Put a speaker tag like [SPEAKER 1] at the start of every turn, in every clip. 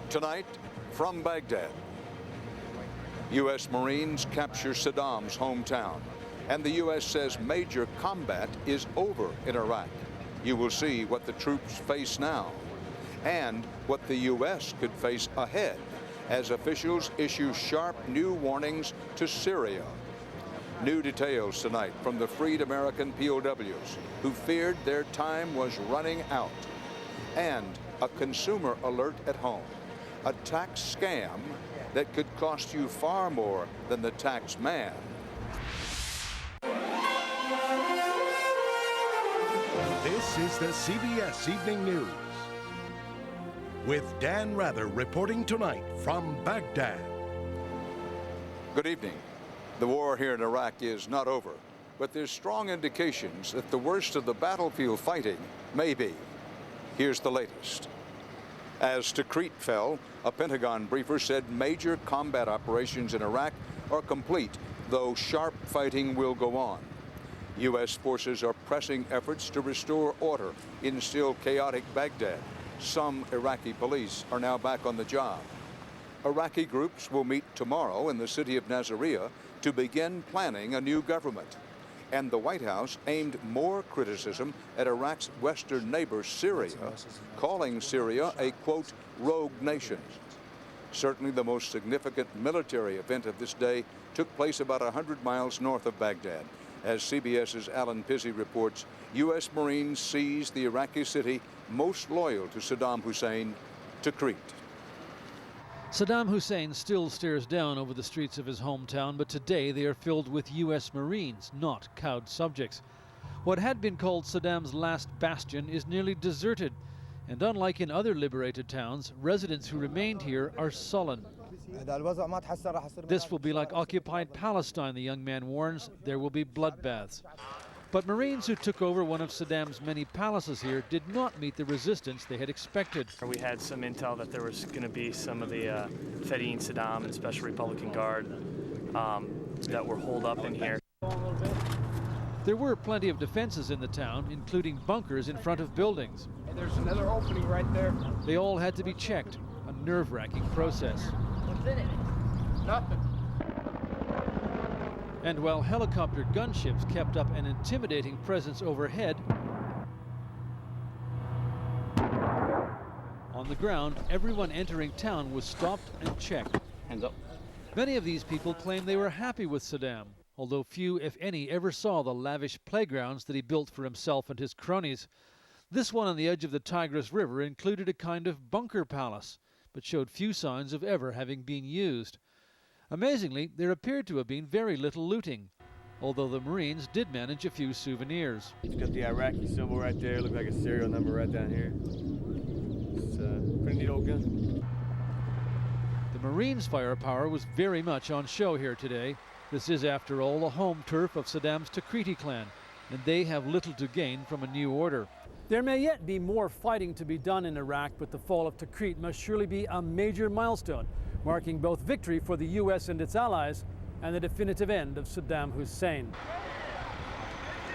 [SPEAKER 1] Tonight, from Baghdad, U.S. Marines capture Saddam's hometown, and the U.S. says major combat is over in Iraq. You will see what the troops face now and what the U.S. could face ahead as officials issue sharp new warnings to Syria. New details tonight from the freed American POWs who feared their time was running out. And a consumer alert at home. A tax scam that could cost you far more than the tax man.
[SPEAKER 2] This is the CBS Evening News. With Dan Rather reporting tonight from Baghdad.
[SPEAKER 1] Good evening. The war here in Iraq is not over, but there's strong indications that the worst of the battlefield fighting may be. Here's the latest. As Tikrit fell, a Pentagon briefer said major combat operations in Iraq are complete, though sharp fighting will go on. U.S. forces are pressing efforts to restore order in still chaotic Baghdad. Some Iraqi police are now back on the job. Iraqi groups will meet tomorrow in the city of Nasiriyah to begin planning a new government. And the White House aimed more criticism at Iraq's western neighbor, Syria, calling Syria a, quote, rogue nation. Certainly the most significant military event of this day took place about 100 miles north of Baghdad. As CBS's Alan Pizzi reports, U.S. Marines seized the Iraqi city most loyal to Saddam Hussein, Tikrit.
[SPEAKER 3] Saddam Hussein still stares down over the streets of his hometown, but today they are filled with U.S. Marines, not cowed subjects. What had been called Saddam's last bastion is nearly deserted, and unlike in other liberated towns, residents who remained here are sullen. This will be like occupied Palestine, the young man warns. There will be bloodbaths. But Marines who took over one of Saddam's many palaces here did not meet the resistance they had expected.
[SPEAKER 4] We had some intel that there was going to be some of the Fedayeen Saddam and Special Republican Guard that were holed up in here.
[SPEAKER 3] There were plenty of defenses in the town, including bunkers in front of buildings.
[SPEAKER 5] And there's another opening right there.
[SPEAKER 3] They all had to be checked, a nerve-wracking process.
[SPEAKER 5] What's in it? Nothing.
[SPEAKER 3] And while helicopter gunships kept up an intimidating presence overhead, on the ground, everyone entering town was stopped and checked.
[SPEAKER 4] Hands up.
[SPEAKER 3] Many of these people claim they were happy with Saddam, although few, if any, ever saw the lavish playgrounds that he built for himself and his cronies. This one on the edge of the Tigris River included a kind of bunker palace, but showed few signs of ever having been used. Amazingly, there appeared to have been very little looting, although the Marines did manage a few souvenirs.
[SPEAKER 6] It's got the Iraqi symbol right there, look like a serial number right down here. It's a pretty neat old gun.
[SPEAKER 3] The Marines' firepower was very much on show here today. This is, after all, the home turf of Saddam's Tikriti clan, and they have little to gain from a new order.
[SPEAKER 7] There may yet be more fighting to be done in Iraq, but the fall of Tikrit must surely be a major milestone, marking both victory for the U.S. and its allies and the definitive end of Saddam Hussein.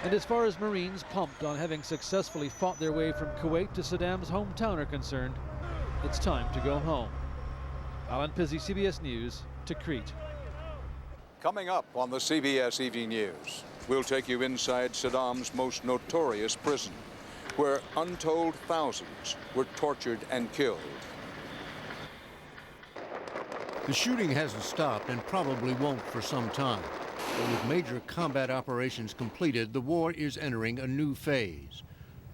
[SPEAKER 3] And as far as Marines pumped on having successfully fought their way from Kuwait to Saddam's hometown are concerned, it's time to go home. Alan Pizzi, CBS News, Tikrit.
[SPEAKER 1] Coming up on the CBS Evening News, we'll take you inside Saddam's most notorious prison, where untold thousands were tortured and killed.
[SPEAKER 8] The shooting hasn't stopped and probably won't for some time. But with major combat operations completed, the war is entering a new phase.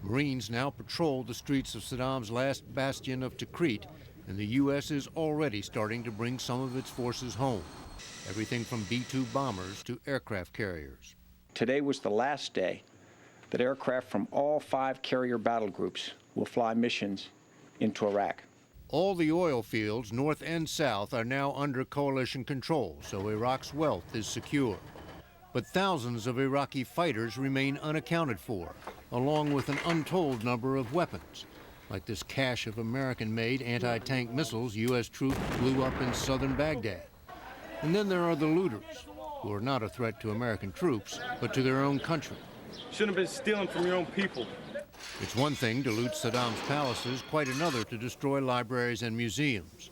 [SPEAKER 8] Marines now patrol the streets of Saddam's last bastion of Tikrit, and the U.S. is already starting to bring some of its forces home. Everything from B-2 bombers to aircraft carriers.
[SPEAKER 9] Today was the last day that aircraft from all 5 carrier battle groups will fly missions into Iraq.
[SPEAKER 8] All the oil fields, north and south, are now under coalition control, so Iraq's wealth is secure. But thousands of Iraqi fighters remain unaccounted for, along with an untold number of weapons, like this cache of American-made anti-tank missiles U.S. troops blew up in southern Baghdad. And then there are the looters, who are not a threat to American troops, but to their own country.
[SPEAKER 6] Shouldn't have been stealing from your own people.
[SPEAKER 8] It's one thing to loot Saddam's palaces, quite another to destroy libraries and museums.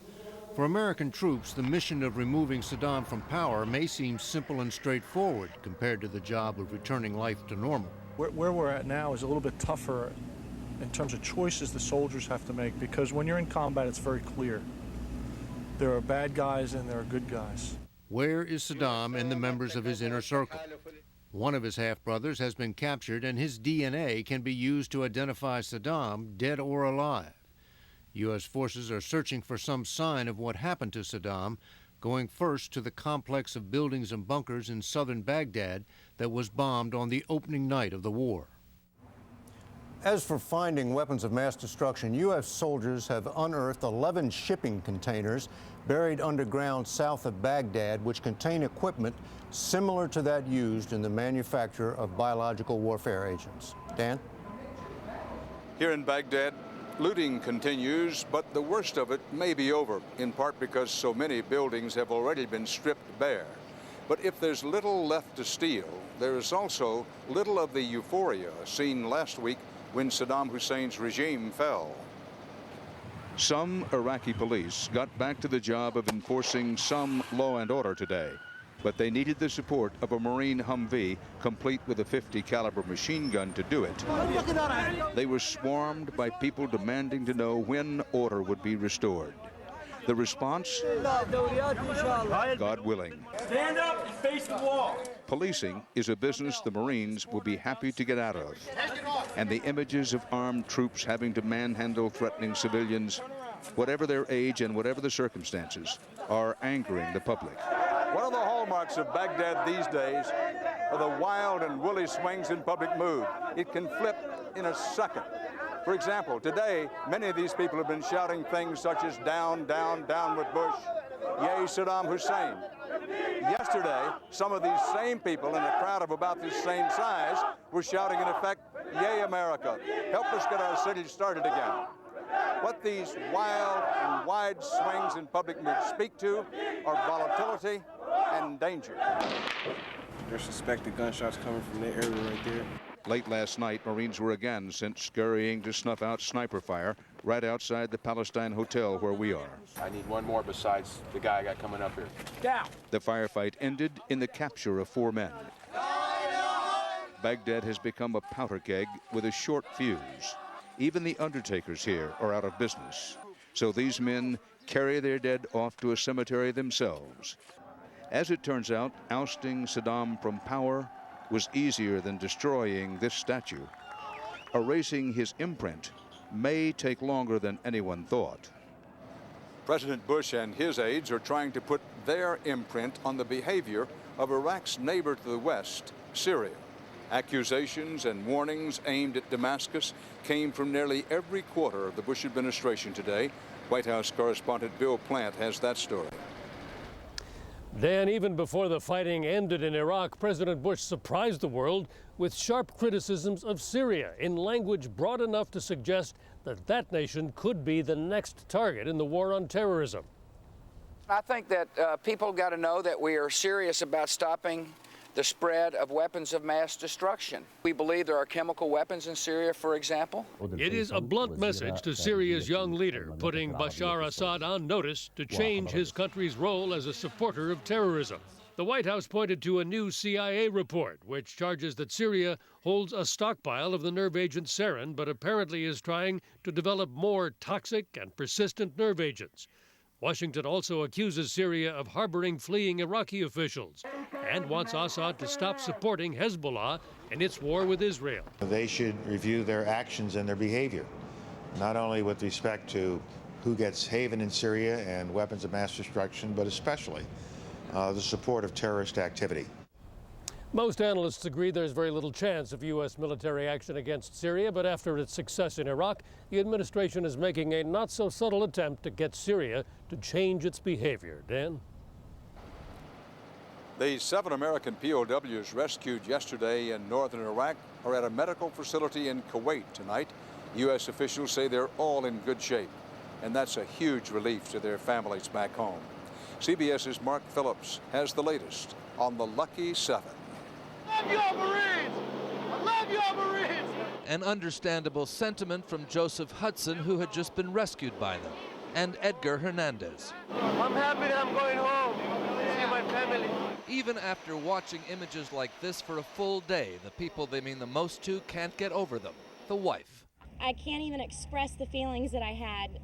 [SPEAKER 8] For American troops, the mission of removing Saddam from power may seem simple and straightforward compared to the job of returning life to normal.
[SPEAKER 10] Where we're at now is a little bit tougher in terms of choices the soldiers have to make, because when you're in combat, it's very clear. There are bad guys and there are good guys.
[SPEAKER 8] Where is Saddam and the members of his inner circle? One of his half-brothers has been captured, and his DNA can be used to identify Saddam, dead or alive. U.S. forces are searching for some sign of what happened to Saddam, going first to the complex of buildings and bunkers in southern Baghdad that was bombed on the opening night of the war.
[SPEAKER 11] As for finding weapons of mass destruction, U.S. soldiers have unearthed 11 shipping containers buried underground south of Baghdad, which contain equipment similar to that used in the manufacture of biological warfare agents. Dan?
[SPEAKER 1] Here in Baghdad, looting continues, but the worst of it may be over, in part because so many buildings have already been stripped bare. But if there's little left to steal, there is also little of the euphoria seen last week when Saddam Hussein's regime fell. Some Iraqi police got back to the job of enforcing some law and order today, but they needed the support of a Marine Humvee complete with a .50 caliber machine gun to do it. They were swarmed by people demanding to know when order would be restored. The response? God willing.
[SPEAKER 12] Stand up and face the wall.
[SPEAKER 1] Policing is a business the Marines will be happy to get out of. And the images of armed troops having to manhandle threatening civilians, whatever their age and whatever the circumstances, are angering the public. One of the hallmarks of Baghdad these days are the wild and woolly swings in public mood. It can flip in a second. For example, today, many of these people have been shouting things such as down, down, down with Bush, yay Saddam Hussein. Yesterday, some of these same people in a crowd of about this same size were shouting in effect, yay America, help us get our city started again. What these wild and wide swings in public mood speak to are volatility and danger.
[SPEAKER 13] There's suspected gunshots coming from that area right there.
[SPEAKER 1] Late last night, Marines were again sent scurrying to snuff out sniper fire right outside the Palestine Hotel where we are.
[SPEAKER 14] I need one more besides the guy I got coming up here.
[SPEAKER 12] Down.
[SPEAKER 1] The firefight ended in the capture of 4 men. Baghdad has become a powder keg with a short fuse. Even the undertakers here are out of business. So these men carry their dead off to a cemetery themselves. As it turns out, ousting Saddam from power was easier than destroying this statue. Erasing his imprint may take longer than anyone thought. President Bush and his aides are trying to put their imprint on the behavior of Iraq's neighbor to the west, Syria. Accusations and warnings aimed at Damascus came from nearly every quarter of the Bush administration today. White House correspondent Bill Plant has that story.
[SPEAKER 15] Dan, even before the fighting ended in Iraq, President Bush surprised the world with sharp criticisms of Syria in language broad enough to suggest that that nation could be the next target in the war on terrorism.
[SPEAKER 16] I think that people got to know that we are serious about stopping the spread of weapons of mass destruction. We believe there are chemical weapons in Syria, for example.
[SPEAKER 15] It is a blunt message to Syria's young leader, putting Bashar Assad on notice to change his country's role as a supporter of terrorism. The White House pointed to a new CIA report, which charges that Syria holds a stockpile of the nerve agent sarin, but apparently is trying to develop more toxic and persistent nerve agents. Washington also accuses Syria of harboring fleeing Iraqi officials and wants Assad to stop supporting Hezbollah in its war with Israel.
[SPEAKER 17] They should review their actions and their behavior, not only with respect to who gets haven in Syria and weapons of mass destruction, but especially the support of terrorist activity.
[SPEAKER 15] Most analysts agree there's very little chance of U.S. military action against Syria, but after its success in Iraq, the administration is making a not-so-subtle attempt to get Syria to change its behavior. Dan?
[SPEAKER 1] The 7 American POWs rescued yesterday in northern Iraq are at a medical facility in Kuwait tonight. U.S. officials say they're all in good shape, and that's a huge relief to their families back home. CBS's Mark Phillips has the latest on the Lucky 7.
[SPEAKER 12] I love you, Marines! I love you, Marines!
[SPEAKER 18] An understandable sentiment from Joseph Hudson, who had just been rescued by them, and Edgar Hernandez.
[SPEAKER 12] I'm happy that I'm going home to see my family.
[SPEAKER 18] Even after watching images like this for a full day, the people they mean the most to can't get over them. The wife.
[SPEAKER 19] I can't even express the feelings that I had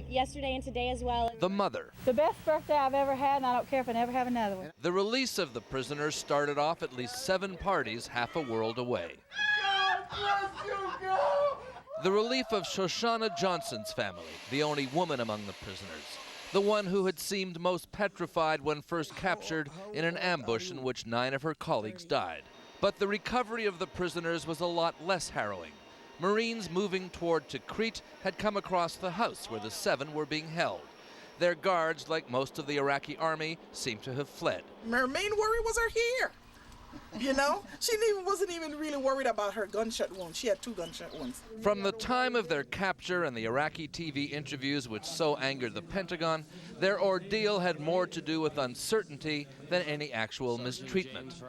[SPEAKER 19] yesterday and today as well.
[SPEAKER 18] The mother.
[SPEAKER 20] The best birthday I've ever had, and I don't care if I never have another one.
[SPEAKER 18] The release of the prisoners started off at least 7 parties half a world away.
[SPEAKER 12] God bless you, girl!
[SPEAKER 18] The relief of Shoshana Johnson's family, the only woman among the prisoners. The one who had seemed most petrified when first captured in an ambush in which 9 of her colleagues died. But the recovery of the prisoners was a lot less harrowing. Marines moving toward Tikrit had come across the house where the 7 were being held. Their guards, like most of the Iraqi army, seemed to have fled.
[SPEAKER 21] Her main worry was her hair. You know, she wasn't even really worried about her gunshot wound. She had 2 gunshot wounds.
[SPEAKER 18] From the time of their capture and the Iraqi TV interviews which so angered the Pentagon, their ordeal had more to do with uncertainty than any actual mistreatment.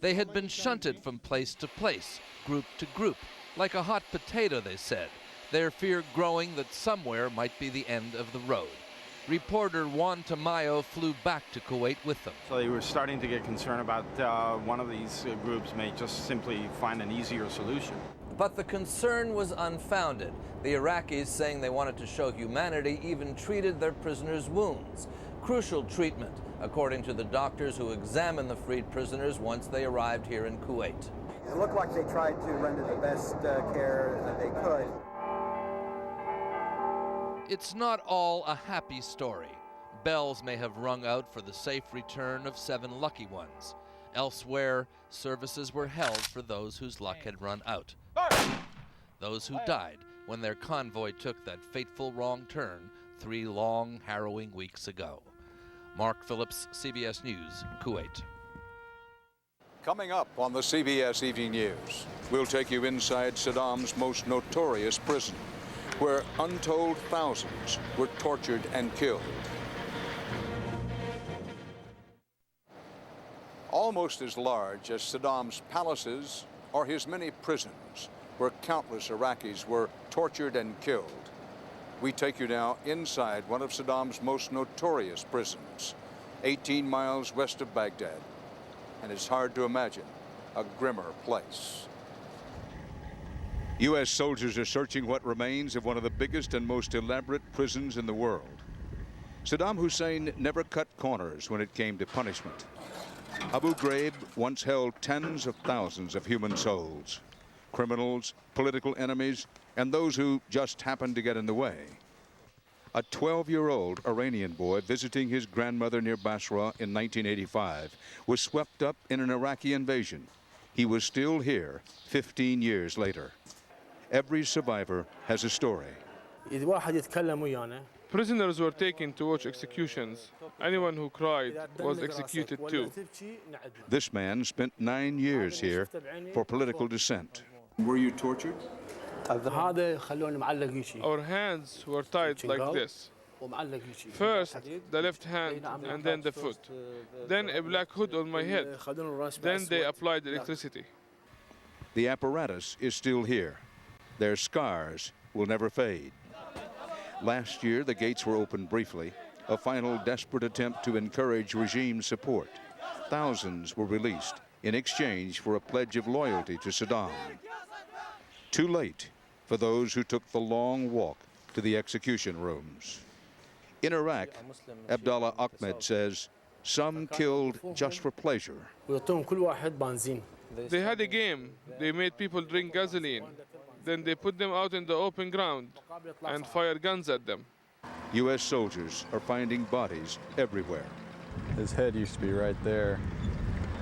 [SPEAKER 18] They had been shunted from place to place, group to group, like a hot potato, they said, their fear growing that somewhere might be the end of the road. Reporter Juan Tamayo flew back to Kuwait with them.
[SPEAKER 22] So they were starting to get concerned about one of these groups may just simply find an easier solution.
[SPEAKER 18] But the concern was unfounded. The Iraqis, saying they wanted to show humanity, even treated their prisoners' wounds. Crucial treatment, according to the doctors who examined the freed prisoners once they arrived here in Kuwait.
[SPEAKER 23] It looked like they tried to render the best care that they could.
[SPEAKER 18] It's not all a happy story. Bells may have rung out for the safe return of 7 lucky ones. Elsewhere, services were held for those whose luck had run out. Those who died when their convoy took that fateful wrong turn 3 long, harrowing weeks ago. Mark Phillips, CBS News, Kuwait.
[SPEAKER 1] Coming up on the CBS Evening News, we'll take you inside Saddam's most notorious prison, where untold thousands were tortured and killed. Almost as large as Saddam's palaces are his many prisons, where countless Iraqis were tortured and killed. We take you now inside one of Saddam's most notorious prisons, 18 miles west of Baghdad. And it's hard to imagine a grimmer place. U.S. soldiers are searching what remains of one of the biggest and most elaborate prisons in the world. Saddam Hussein never cut corners when it came to punishment. Abu Ghraib once held tens of thousands of human souls, criminals, political enemies, and those who just happened to get in the way. A 12-year-old Iranian boy visiting his grandmother near Basra in 1985 was swept up in an Iraqi invasion. He was still here 15 years later. Every survivor has a story.
[SPEAKER 24] Prisoners were taken to watch executions. Anyone who cried was executed too.
[SPEAKER 1] This man spent 9 years here for political dissent. Were you tortured?
[SPEAKER 24] Our hands were tied like this. First, the left hand and then the foot. Then a black hood on my head. Then they applied electricity.
[SPEAKER 1] The apparatus is still here. Their scars will never fade. Last year, the gates were opened briefly, a final desperate attempt to encourage regime support. Thousands were released in exchange for a pledge of loyalty to Saddam. Too late for those who took the long walk to the execution rooms. In Iraq, Abdallah Ahmed says some killed just for pleasure.
[SPEAKER 24] They had a game. They made people drink gasoline. Then they put them out in the open ground and fired guns at them.
[SPEAKER 1] U.S. soldiers are finding bodies everywhere.
[SPEAKER 25] His head used to be right there.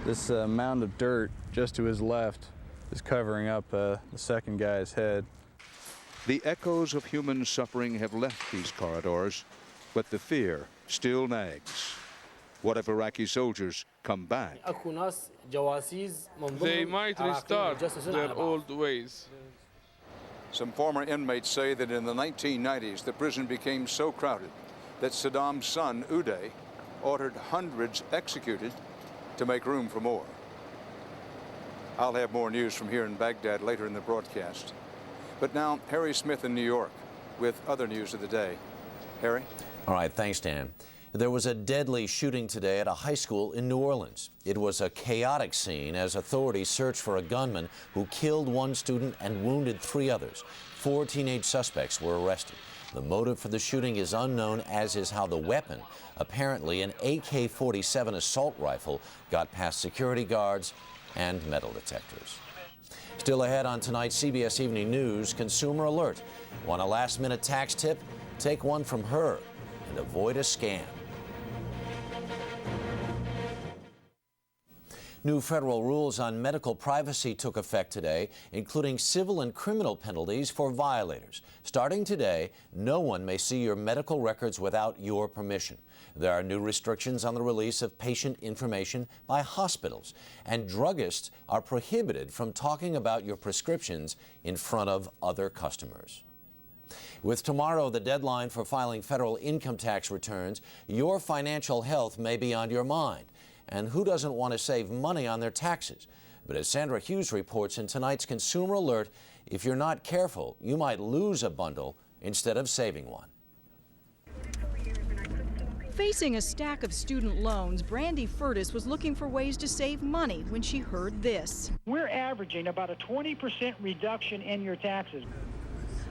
[SPEAKER 25] This mound of dirt just to his left is covering up the second guy's head.
[SPEAKER 1] The echoes of human suffering have left these corridors, but the fear still nags. What if Iraqi soldiers come back?
[SPEAKER 24] They might restart their old ways.
[SPEAKER 1] Some former inmates say that in the 1990s, the prison became so crowded that Saddam's son, Uday, ordered hundreds executed to make room for more. I'll have more news from here in Baghdad later in the broadcast. But now, Harry Smith in New York with other news of the day. Harry?
[SPEAKER 2] All right, thanks, Dan. There was a deadly shooting today at a high school in New Orleans. It was a chaotic scene as authorities searched for a gunman who killed one student and wounded 3 others. 4 teenage suspects were arrested. The motive for the shooting is unknown, as is how the weapon, apparently an AK-47 assault rifle, got past security guards and metal detectors. Still ahead on tonight's CBS Evening News, Consumer Alert. Want a last-minute tax tip? Take one from her and avoid a scam. New federal rules on medical privacy took effect today, including civil and criminal penalties for violators. Starting today, no one may see your medical records without your permission. There are new restrictions on the release of patient information by hospitals, and druggists are prohibited from talking about your prescriptions in front of other customers. With tomorrow the deadline for filing federal income tax returns, your financial health may be on your mind. And who doesn't want to save money on their taxes? But as Sandra Hughes reports in tonight's Consumer Alert, if you're not careful, you might lose a bundle instead of saving one.
[SPEAKER 3] Facing a stack of student loans, Brandy Furtis was looking for ways to save money when she heard this.
[SPEAKER 4] We're averaging about a 20% reduction in your taxes.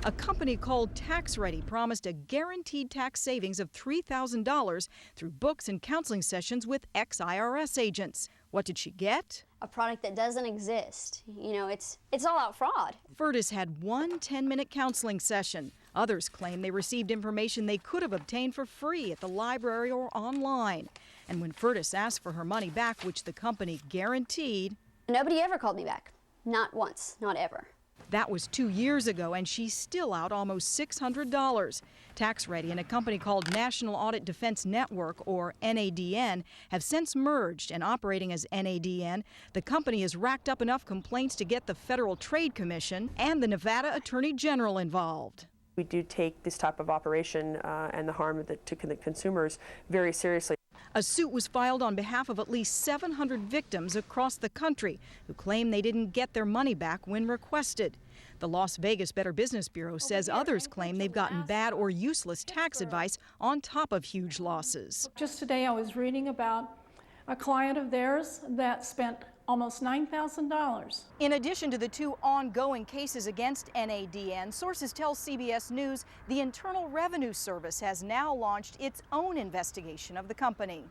[SPEAKER 3] A company called Tax Ready promised a guaranteed tax savings of $3,000 through books and counseling sessions with ex-IRS agents. What did she get?
[SPEAKER 5] A product that doesn't exist. You know, it's all out fraud.
[SPEAKER 3] Furtis had one 10-minute counseling session. Others claim they received information they could have obtained for free at the library or online. And when Furtis asked for her money back, which the company guaranteed,
[SPEAKER 5] nobody ever called me back. Not once, not ever.
[SPEAKER 3] That was 2 years ago, and she's still out almost $600. Tax Ready and a company called National Audit Defense Network, or NADN, have since merged, and operating as NADN, the company has racked up enough complaints to get the Federal Trade Commission and the Nevada Attorney General involved.
[SPEAKER 7] We do take this type of operation and the harm to the consumers very seriously.
[SPEAKER 3] A suit was filed on behalf of at least 700 victims across the country who claim they didn't get their money back when requested. The Las Vegas Better Business Bureau says others claim they've gotten bad or useless tax advice on top of huge losses.
[SPEAKER 26] Just today I was reading about a client of theirs that spent almost $9,000.
[SPEAKER 3] In addition to the 2 ongoing cases against NADN, sources tell CBS News the Internal Revenue Service has now launched its own investigation of the company.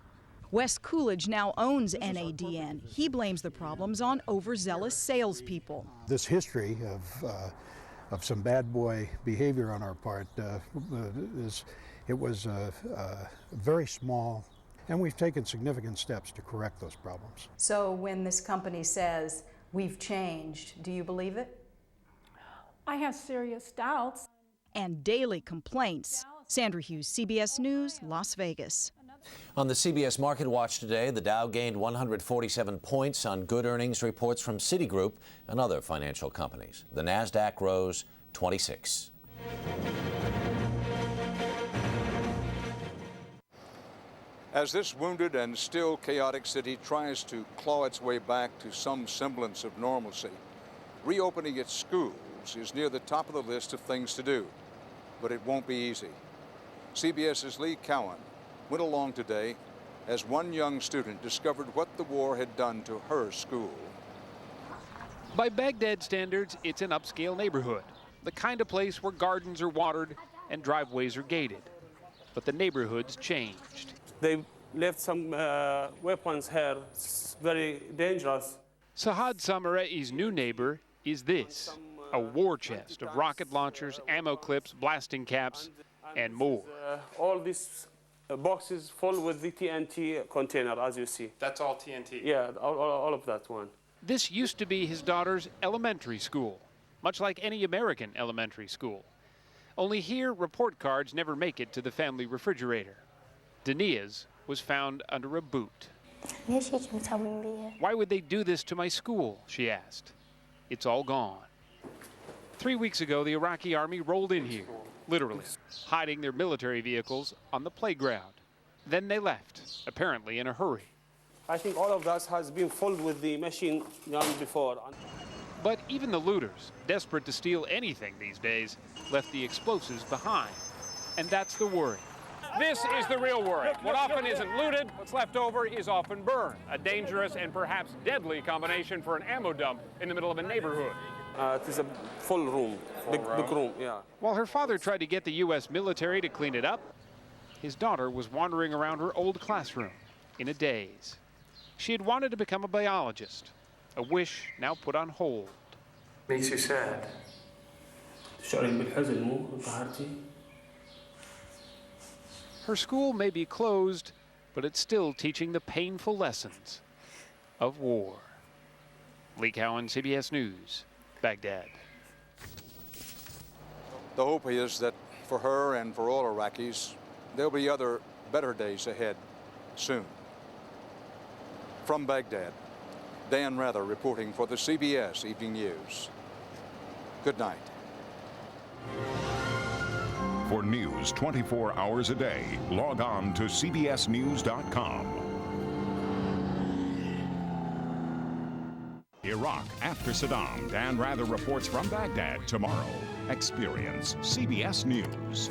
[SPEAKER 3] Wes Coolidge now owns NADN. He blames the problems on overzealous salespeople.
[SPEAKER 27] This history of some bad boy behavior on our part was very small. And we've taken significant steps to correct those problems.
[SPEAKER 3] So when this company says, we've changed, do you believe it?
[SPEAKER 26] I have serious doubts.
[SPEAKER 3] And daily complaints. Sandra Hughes, CBS News, Las Vegas.
[SPEAKER 2] On the CBS Market Watch today, the Dow gained 147 points on good earnings reports from Citigroup and other financial companies. The NASDAQ rose 26.
[SPEAKER 1] As this wounded and still chaotic city tries to claw its way back to some semblance of normalcy, reopening its schools is near the top of the list of things to do. But it won't be easy. CBS's Lee Cowan went along today as one young student discovered what the war had done to her school.
[SPEAKER 28] By Baghdad standards, it's an upscale neighborhood, the kind of place where gardens are watered and driveways are gated. But the neighborhood's changed.
[SPEAKER 29] They left some weapons here. It's very dangerous.
[SPEAKER 28] Sahad Samarei's new neighbor is this, a war chest of rocket launchers, ammo clips, blasting caps, and more.
[SPEAKER 29] All these boxes full with the TNT container, as you see.
[SPEAKER 28] That's all TNT?
[SPEAKER 29] Yeah, all of that one.
[SPEAKER 28] This used to be his daughter's elementary school, much like any American elementary school. Only here, report cards never make it to the family refrigerator. Dania's was found under a boot. Why would they do this to my school, she asked. It's all gone. 3 weeks ago, the Iraqi army rolled in here, literally, hiding their military vehicles on the playground. Then they left, apparently in a hurry.
[SPEAKER 29] I think all of that has been filled with the machine gun before.
[SPEAKER 28] But even the looters, desperate to steal anything these days, left the explosives behind. And that's the worry.
[SPEAKER 6] This is the real worry. What often isn't looted, what's left over is often burned. A dangerous and perhaps deadly combination for an ammo dump in the middle of a neighborhood.
[SPEAKER 29] It is a full room, big room, yeah.
[SPEAKER 28] While her father tried to get the U.S. military to clean it up, his daughter was wandering around her old classroom in a daze. She had wanted to become a biologist, a wish now put on hold.
[SPEAKER 29] Makes you sad.
[SPEAKER 28] Her school may be closed, but it's still teaching the painful lessons of war. Lee Cowan, CBS News, Baghdad.
[SPEAKER 1] The hope is that for her and for all Iraqis, there'll be other better days ahead soon. From Baghdad, Dan Rather reporting for the CBS Evening News. Good night.
[SPEAKER 8] For news 24 hours a day, log on to cbsnews.com. Iraq after Saddam. Dan Rather reports from Baghdad tomorrow. Experience CBS News.